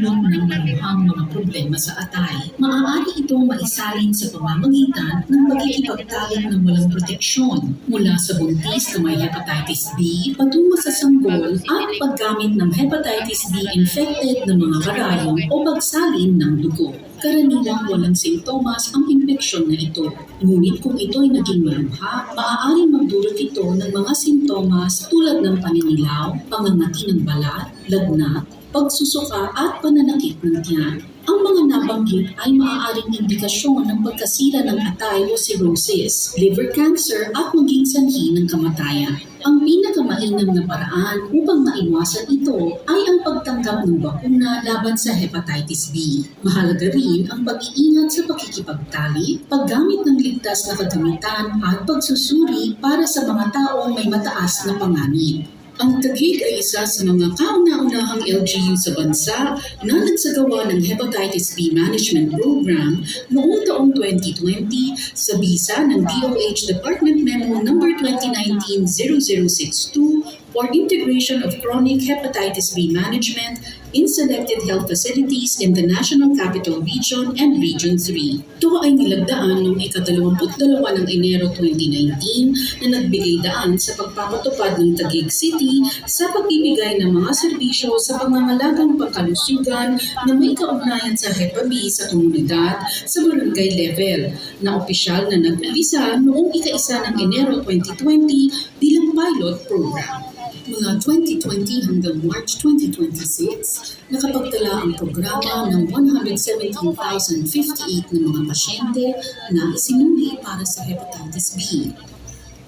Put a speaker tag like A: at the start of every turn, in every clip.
A: magdulot ng maluhang mga problema sa atay. Maaari itong maisalin sa pamamagitan ng pagkikipagtalik ng walang proteksyon mula sa buntis na may hepatitis B patungo sa sanggol at paggamit ng hepatitis B infected na mga karayom o pagsalin ng dugo. Karaniwang walang sintomas ang impeksyon na ito. Ngunit kung ito ay naging maluha, maaaring magdulot ito ng mga sintomas tulad ng paninilaw, pangangati ng balat, lagnat, pagsusuka at pananakit ng tiyan. Ang mga nabanggit ay maaaring indikasyon ng pagkasira ng atay o cirrhosis, liver cancer at maging sanhi ng kamatayan. Ang pinakamainam na paraan upang maiwasan ito ay ang pagtanggap ng bakuna laban sa hepatitis B. Mahalaga rin ang pag-iingat sa pakikipagtali, paggamit ng ligtas na kagamitan at pagsusuri para sa mga taong may mataas na panganib. Ang Taguig ay isa sa mga kauna-unahang LGU sa bansa na nagsagawa ng Hepatitis B Management Program noong taong 2020 sa bisa ng DOH Department Memo No. 2019-0062 for Integration of Chronic Hepatitis B Management in Selected Health Facilities in the National Capital Region and Region 3. Ito ay nilagdaan noong ika-22 ng Enero 2019 na nagbigay daan sa pagpapatupad ng Taguig City sa pagbibigay ng mga serbisyo sa pangangalagang pangkalusugan na may kaugnayan sa Hepa B sa komunidad sa barangay level na opisyal na nag-umpisa noong ika-1 ng Enero 2020 bilang pilot program. Mula 2020 hanggang March 2026, nakapagtala ang programa ng 117,058 na mga pasyente na isinuli para sa hepatitis B.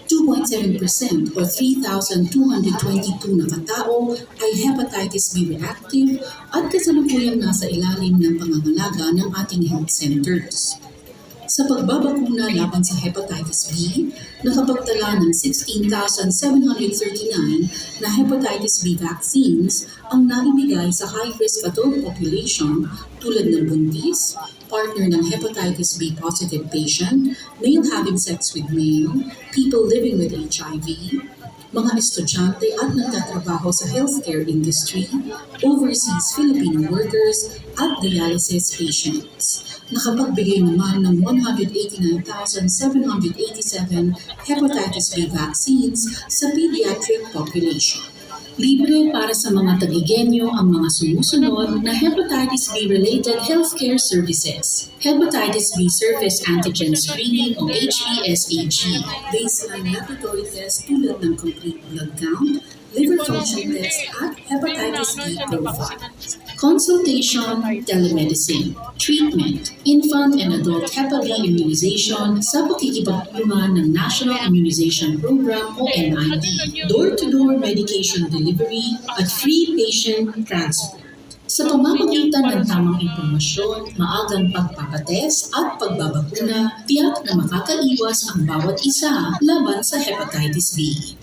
A: 2.7% o 3,222 na katao ay hepatitis B reactive at kasalukuyang nasa ilalim ng pangangalaga ng ating health centers. Sa pagbabakuna laban sa hepatitis B, nakapagtala ng 16,739 na hepatitis B vaccines ang naibigay sa high-risk adult population tulad ng buntis, partner ng hepatitis B positive patient, male having sex with male, people living with HIV, mga estudyante at nagtatrabaho sa healthcare industry, overseas Filipino workers, at dialysis patients. Nakapagbigay naman ng 189,787 hepatitis B vaccines sa pediatric population. Libre para sa mga Taguigenyo ang mga sumusunod na hepatitis B-related healthcare services. Hepatitis B surface antigen screening o HBsAg. Baseline laboratory test tulad ng complete blood count, liver function test at hepatitis B profile. Consultation, telemedicine, treatment, infant and adult Hepa B immunization sa pakikipagtulungan ng National Immunization Program o NIP, door-to-door medication delivery at free patient transport. Sa pamamagitan ng tamang impormasyon, maagang pagpapates at pagbabakuna, tiyak na makakaiwas ang bawat isa laban sa hepatitis B.